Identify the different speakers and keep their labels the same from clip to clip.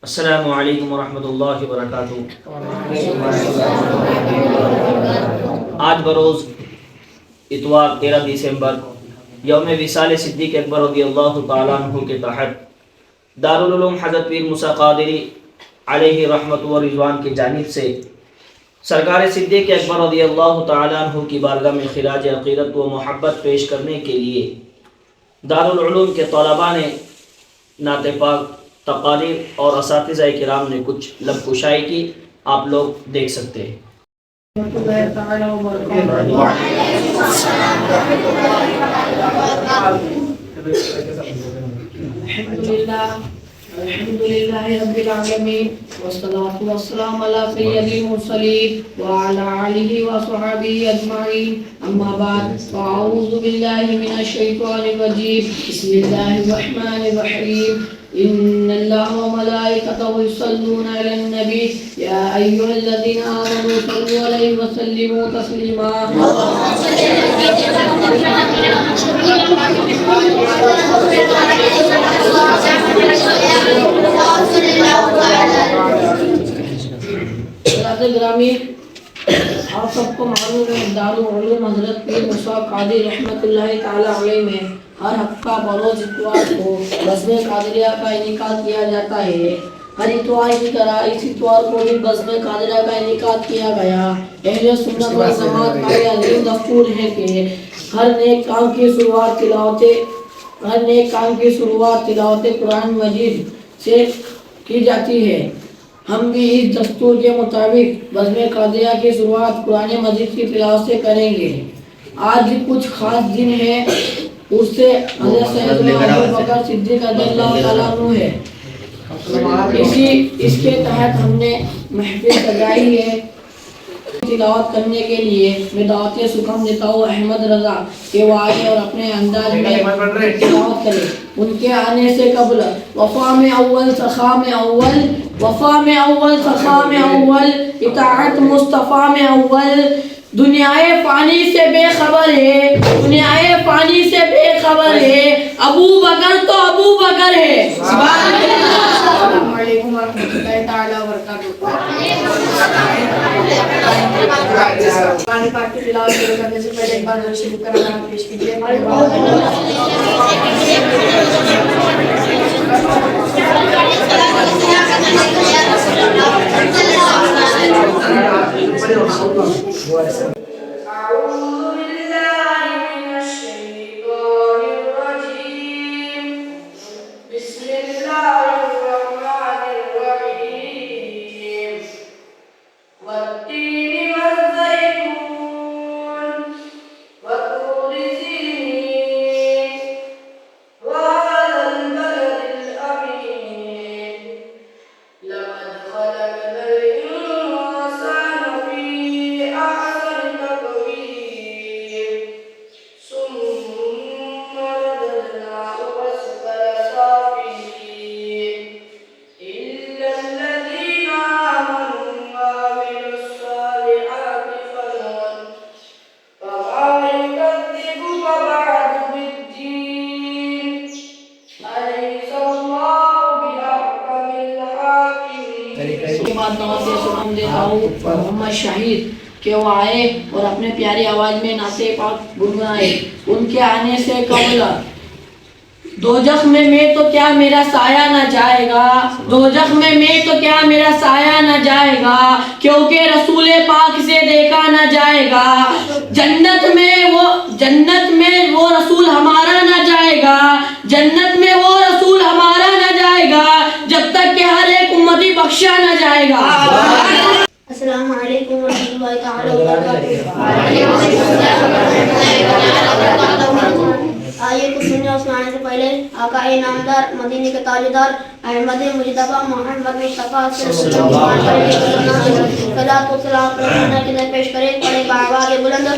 Speaker 1: अस्सलामु अलैकुम वरहमतुल्लाहि वबरकातुहू। आज बरोज़ इतवार 13 दिसंबर यौम विसाल सिद्दीक़ अकबर रज़ियल्लाहु ताला अन्हु के तहत दारुल उलूम हज़रत पीर मूसा क़ादिरी अलैहि रहमत व रिज़वान की जानिब से सरकार सिद्दीक़ अकबर रज़ियल्लाहु ताला अन्हु की बारगाह में खिराज अक़ीदत व मोहब्बत पेश करने के लिए दारुल उलूम के तलबा ने नाते पाक तक़ारीर और असातिज़ा किराम ने कुछ लबकुशाई की। आप लोग देख सकते हैं।
Speaker 2: अल्हम्दुलिल्लाहि रब्बिल आलमीन वस्सलातु वस्सलामु अला सय्यिदिल मुरसलीन व अला आलिहि व स्वहबिहि अजमाइन अम्मा बाद फ़अऊज़ु बिल्लाहि मिनश शैतानिर रजीम बिस्मिल्लाहिर रहमानिर रहीम इन्नल्लाहा व मलाइकतहु युसल्लूना अलन नबी या अय्युहल्लज़ीना आमनू सल्लु अलैहि व सल्लिमू तस्लीमा। ग्रामी आप सबको मालूम है दारुल उलूम हज़रत पीर मूसा क़ादिरी रहमतुल्लाहि ताला अलैह में हर हफ्ता बरोज़ इतवार को बज़्म क़ादिरिया का इनेकाद किया जाता है। हर इतवार की तरह इस इतवार को भी बज़्म क़ादिरिया का इनेकाद किया गया। अहले सुन्नत व जमात का ये अज़ीम दस्तूर है कि हर नेक काम की शुरुआत तिलावत कुरान मजीद से की जाती है। हम भी इस दस्तूर के मुताबिक बज़्म क़ादिरिया की शुरुआत कुरान मजीद की तिलावत से करेंगे। आज कुछ खास दिन है, उससे हज़रत सैयदना अबू बकर सिद्दीक़ रज़ियल्लाहु ताला अन्हु है। इसके तहत हमने महफिल सजाई है। तिलावत करने के लिए मैं दावत सुकम देता हूँ अहमद रज़ा के वो आए और अपने अंदाज में तिलावत करें। उनके आने से कबल वफ़ा में अव्वल इताअत मुस्तफ़ा में अव्वल दुनियाए पानी से बेखबर है अबू बकर तो अबू बकर है। अस्सलामु अलैकुम वरहमतुल्लाहि तआला व बरकातुहू। कुरान पाक की तिलावत शुरू करने से पहले एक बार दरूद शरीफ का नाम पेश कीजिए। मोहम्मद शाहिद के वो आए और अपने प्यारी आवाज में नाते पाक गुनगुनाए। उनके आने से कबल दोजख में मैं तो क्या मेरा साया न जाएगा, क्योंकि रसूल पाक से देखा न जाएगा। जन्नत में वो रसूल हमारा न जाएगा, जब तक कि हर एक उम्मती बख्शा न जाएगा।
Speaker 3: अस्सलामु अलैकुम वरहमतुल्लाहि तआला व बरकातुहू। आइए कुछ सुनने सुनाने से पहले आका नामदार मदीने के ताजदार अहमद मुजतबा मोहम्मद मुस्तफा सल्लल्लाहु अलैहि वसल्लम सलातो सलाम की पेश करें। पढ़े आवाज़ बुलंद।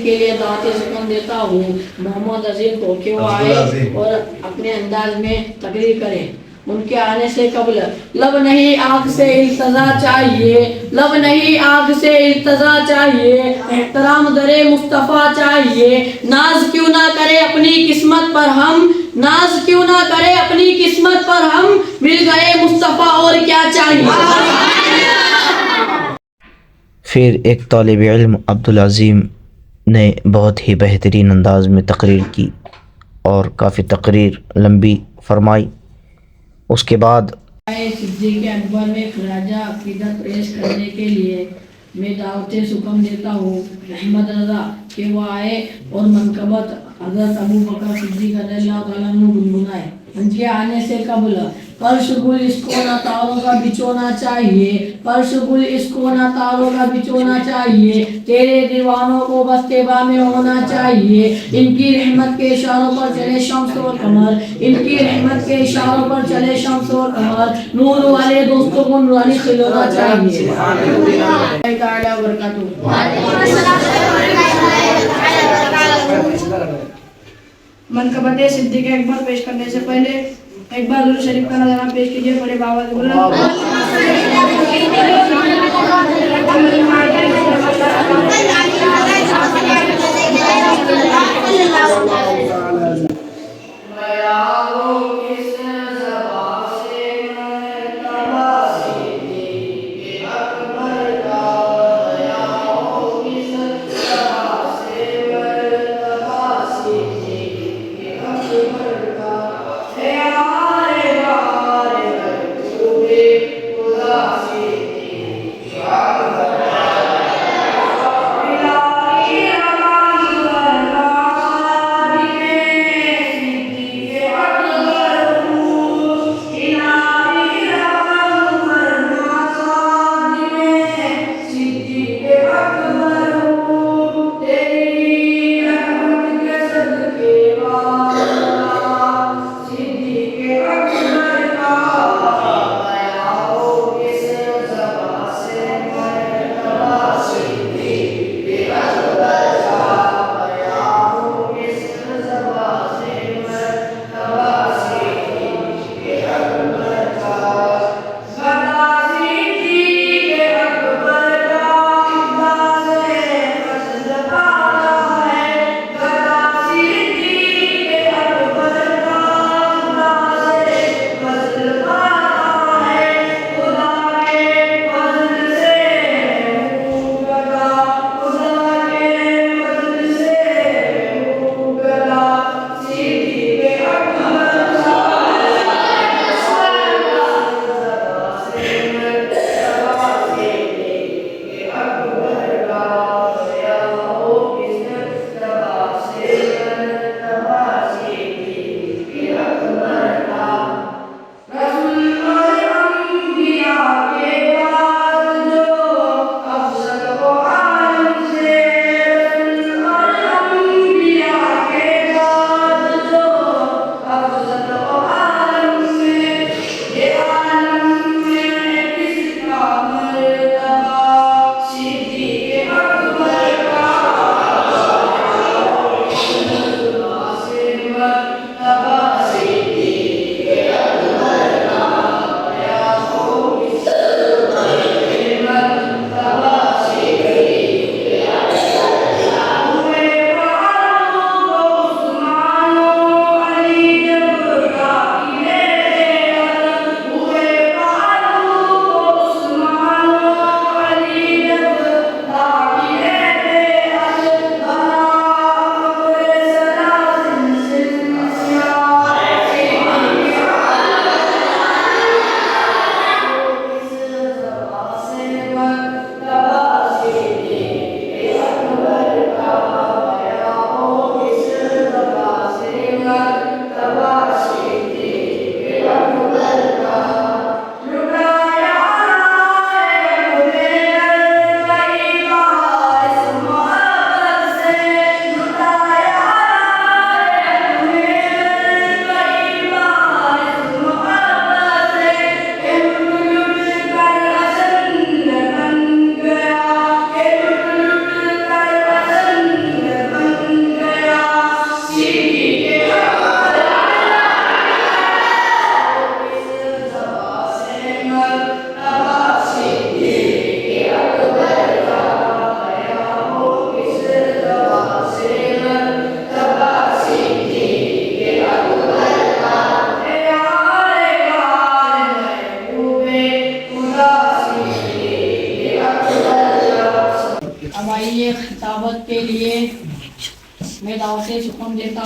Speaker 2: के लिए दावत सुकून देता हूँ मोहम्मद अजीम को कि वो आए और अपने अंदाज में तकरीर करें। उनके आने से कबल लब नहीं आग से इल्तजा चाहिए, लब नहीं आग से इल्तजा चाहिए, एहतराम दरे मुस्तफ़ा चाहिए। नाज क्यों ना करे अपनी किस्मत पर हम, नाज क्यों ना करे अपनी किस्मत पर हम, मिल गए मुस्तफ़ा और क्या चाहिए।
Speaker 4: फिर एक तालिब इल्म अब्दुल अज़ीम ने बहुत ही बेहतरीन अंदाज में तकरीर की और काफ़ी तकरीर लंबी फरमाई। उसके बाद
Speaker 2: सिद्दीक़ अकबर में खराजा अक़ीदत पेश करने के लिए मैं दावत सुकम देता हूँ अहमद रज़ा कि वो आए और मनकबत हज़रत अबू बकर सिद्दीक़ रज़ियल्लाहु तआला अन्हु गुनगुनाए। उनके आने से कबल फर्श गुल इसको ना तारों का बिछोना चाहिए, फर्श गुल इसको ना तारों का बिछोना चाहिए, तेरे दीवानों को बस्तेबा में होना चाहिए। इनकी रहमत के इशारों पर चले शम्स और कमर, इनकी रहमत के इशारों पर चले शम्स और कमर, नूर वाले दोस्तों को नूरानी खिलौना चाहिए।
Speaker 5: मनकबत सिद्दीक़ अकबर पेश करने से पहले एक बार दुरूद शरीफ का नज़राना पेश कीजिए। बड़े बाबा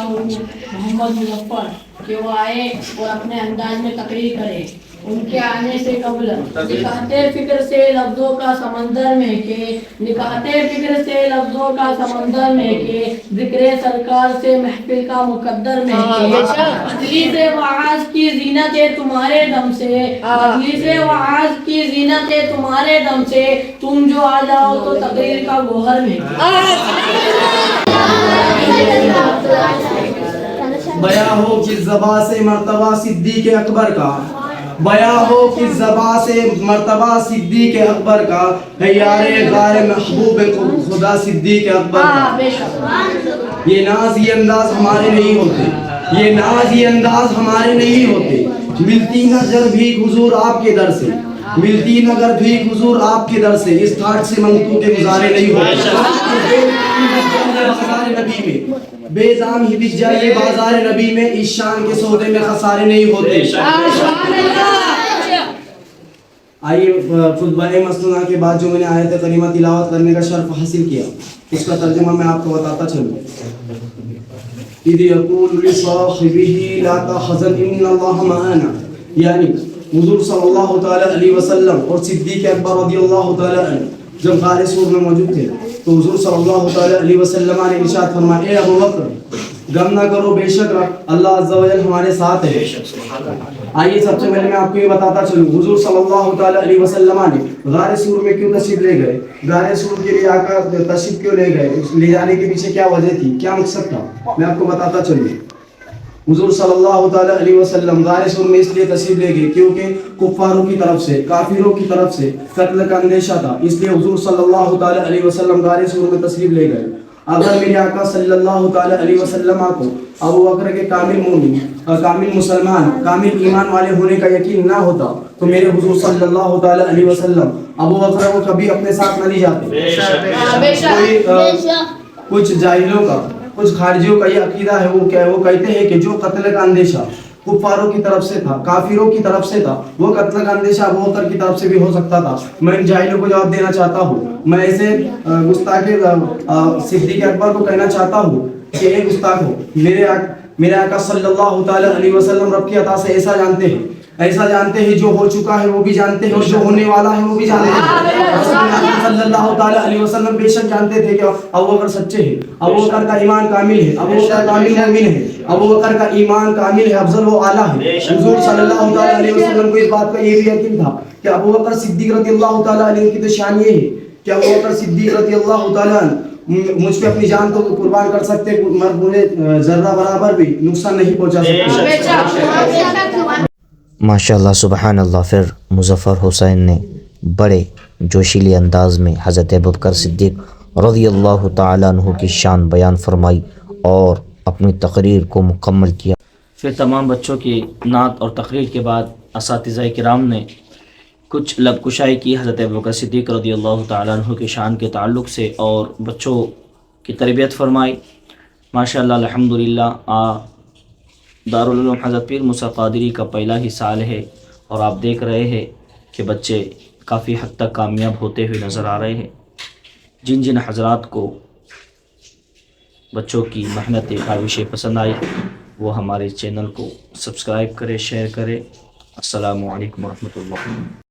Speaker 2: मोहम्मद मुजफ्फर कि वो आए और अपने अंदाज में तकरीर करें। उनके आने से कबल निकाहते फिक्र से लफ्जों का समंदर में के निकाहते फिक्र से लफ्जों का समंदर में के जिक्र सरकार से महफिल का मुकद्दर में के मजलिस वाज की जीनत तुम्हारे दम से मजलिस वाज की जीनत तुम्हारे दम से तुम जो आ जाओ तो तकरीर का गोहर में।
Speaker 6: बया हो किस ज़बा से मर्तबा सिद्दीक़ अकबर का, बया हो किस ज़बा से मर्तबा सिद्दीक़ अकबर का, है यारे गारे महबूब खुदा सिद्दीक़ अकबर का। ये नाज ये अंदाज हमारे नहीं होते, ये नाज ये अंदाज हमारे नहीं होते। मिलती नजर भी हुजूर आपके दर से, मिलती नगर भी हुजूर आपके दर से। इस ठाट से मंगतू के गुजारे नहीं होते। नबी में बेदाम ही बिक जाए बाजार नबी में, इस शान के सौदे में खसारे नहीं होते। आइए खुतबा मसनूना के बाद जो मैंने आयत करीमा तिलावत करने का शर्फ हासिल किया, इसका तर्जुमा मैं आपको बताता चलूं। इद यक़ूलु लिसाहिबिही ला तहज़न इन्नल्लाह मअना, यानी हुजूर सल्लल्लाहु तआला अलैहि वसल्लम और सिद्दीक़ अकबर रज़ियल्लाहु तआला अन्हु जब गारे सूर में मौजूद थे तो हुजूर सल्लल्लाहु तआला अलैहि वसल्लम ने इरशाद फरमाया, ए अबू बकर गम ना करो, बेशक अल्लाह अज़्ज़ा व जल हमारे साथ है। आइए सबसे पहले मैं आपको ये बताता चलूं, हुजूर सल्लल्लाहु तआला अलैहि वसल्लम ने गारे सूर में क्यों तशरीफ ले गए, गारे सूर के लिए आका तशरीफ क्यों ले गए, ले जाने के पीछे क्या वजह थी, क्या मकसद था, मैं आपको बताता चलूं। हुजूर सल्लल्लाहु तआला अलैहि वसल्लम गारे सूर में इसलिए तशरीफ ले गए क्योंकि कुफ्फारों की तरफ से, काफिरों की तरफ से कत्ल का अंदेशा था, इसलिए हुजूर सल्लल्लाहु तआला अलैहि वसल्लम गारे सूर में तशरीफ ले गए। अगर मेरे आका सल्लल्लाहु तआला अलैहि वसल्लम को अबू बकर के कामिल मोमिन, कामिल मुसलमान, कामिल ईमान वाले होने का यकीन ना होता तो मेरे हुजूर सल्लल्लाहु तआला अलैहि वसल्लम अबू बकर को कभी अपने साथ न ले जाते। कुछ जाहिलों का, कुछ खारिजियों का ये अकीदा है, वो क्या है, वो कहते हैं कि जो कत्ल का अंदेशा कुफ्फारों की तरफ से था, काफिरों की तरफ से था, वो कत्ल का अंदेशा अबू बकर की तरफ से भी हो सकता था। मैं इन जाहिलों को जवाब देना चाहता हूँ, मैं ऐसे गुस्ताखे सिद्दीक़ अकबर को कहना चाहता हूँ कि एक गुस्ताख हो, मेरे आका सल्लल्लाहु तआला अलैहि वसल्लम रब की अता से ऐसा जानते हैं, ऐसा जानते हैं, जो हो चुका है वो भी जानते हैं और जो होने वाला है वो भी जानते हैं। सल्लल्लाहु तआला अलैहि वसल्लम बेशक जानते थे कि अबू बकर सच्चे हैं, अबू बकर का ईमान कामिल है, अबू बकर कामिल मोमिन है, अबू बकर का ईमान कामिल है, अफजल व आला है। हुजूर सल्लल्लाहु तआला अलैहि वसल्लम को इस बात का ये भी यकीन था कि अबू बकर सिद्दीक़ रज़ियल्लाहु तआला अन्हु की तो शान ये है कि अबू बकर सिद्दीक़ रज़ियल्लाहु तआला मुझ पे अपनी जान तो कुर्बान कर सकते, मगर मुझे जर्रा बराबर भी नुकसान नहीं पहुंचा सकते।
Speaker 4: माशाअल्लाह सुबहान अल्लाह। फिर मुज़फ़्फ़र हुसैन ने बड़े जोशीले अंदाज में हज़रत अबू बकर सिद्दीक़ रज़ियल्लाहु ताला अन्हु की शान बयान फरमाई और अपनी तकरीर को मुकम्मल किया।
Speaker 1: फिर तमाम बच्चों की नात और तकरीर के बाद असातिज़ा किराम ने कुछ लबकुशाई की हज़रत अबू बकर सिद्दीक़ रज़ियल्लाहु ताला अन्हु की शान के ताल्लुक़ से और बच्चों की तरबियत फरमाई। माशाअल्लाह अल्हम्दुलिल्लाह। दारुल उलूम हज़रत पीर मूसा क़ादरी का पहला ही साल है और आप देख रहे हैं कि बच्चे काफ़ी हद तक कामयाब होते हुए नज़र आ रहे हैं। जिन जिन हज़रात को बच्चों की मेहनत काविशें पसंद आई वो हमारे चैनल को सब्सक्राइब करें, शेयर करें। अस्सलामु अलैकुम व रहमतुल्लाह।